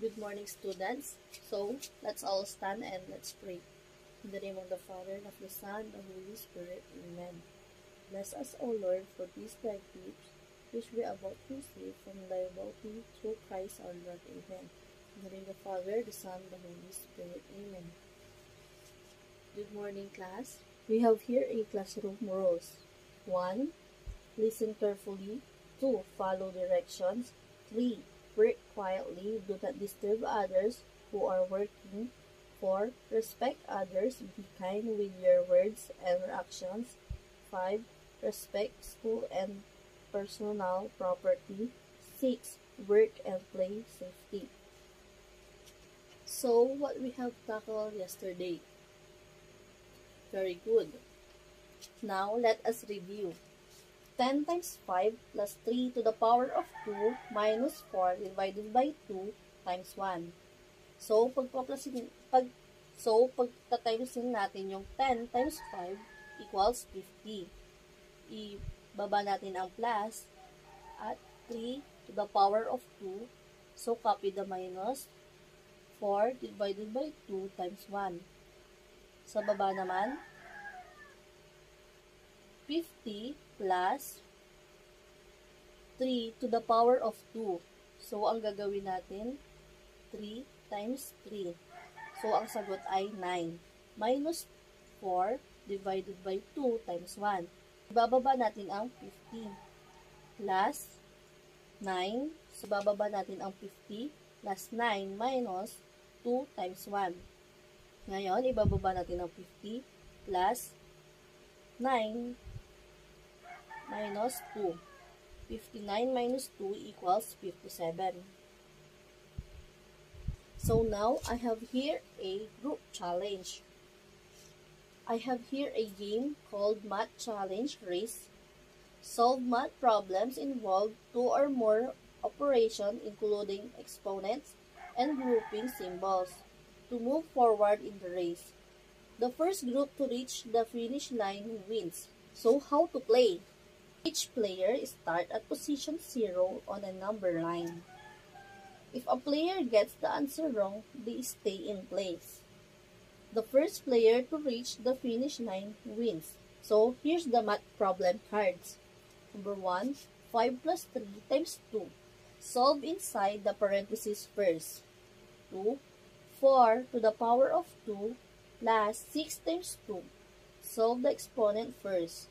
Good morning, students. So, let's all stand and let's pray. In the name of the Father, and of the Son, and of the Holy Spirit. Amen. Bless us, O Lord, for these thy gifts, which we are about to receive from thy bounty through Christ our Lord. Amen. In the name of the Father, the Son, and the Holy Spirit. Amen. Good morning, class. We have here a classroom rules. 1. Listen carefully. 2. Follow directions. 3. Work quietly. Do not disturb others who are working. 4. Respect others. Be kind with your words and actions. 5. Respect school and personal property. 6. Work and play safety. So, what we have tackled yesterday? Very good. Now, let us review. 10 times 5 plus 3 to the power of 2 minus 4 divided by 2 times 1. So, pagtatimesin natin yung 10 times 5 equals 50. Ibaba natin ang plus at 3 to the power of 2. So, copy the minus. 4 divided by 2 times 1. Sa baba naman, 50 plus 3 to the power of 2. So, ang gagawin natin, 3 times 3. So, ang sagot ay 9. Minus 4 divided by 2 times 1. Ibababa natin ang 50 plus 9. So, bababa natin ang 50 plus 9 minus 2 times 1. Ngayon, ibababa natin ang 50 plus 9 minus 2. 59 minus 2 equals 57. So now, I have here a group challenge. I have here a game called Math Challenge Race. Solve math problems involve 2 or more operations including exponents and grouping symbols to move forward in the race. The first group to reach the finish line wins. So how to play? Each player starts at position 0 on a number line. If a player gets the answer wrong, they stay in place. The first player to reach the finish line wins. So, here's the math problem cards. Number 1, 5 plus 3 times 2. Solve inside the parentheses first. 2, 4 to the power of 2 plus 6 times 2. Solve the exponent first.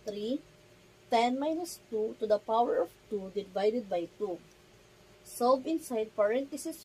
3, 10 minus 2 to the power of 2 divided by 2. Solve inside parentheses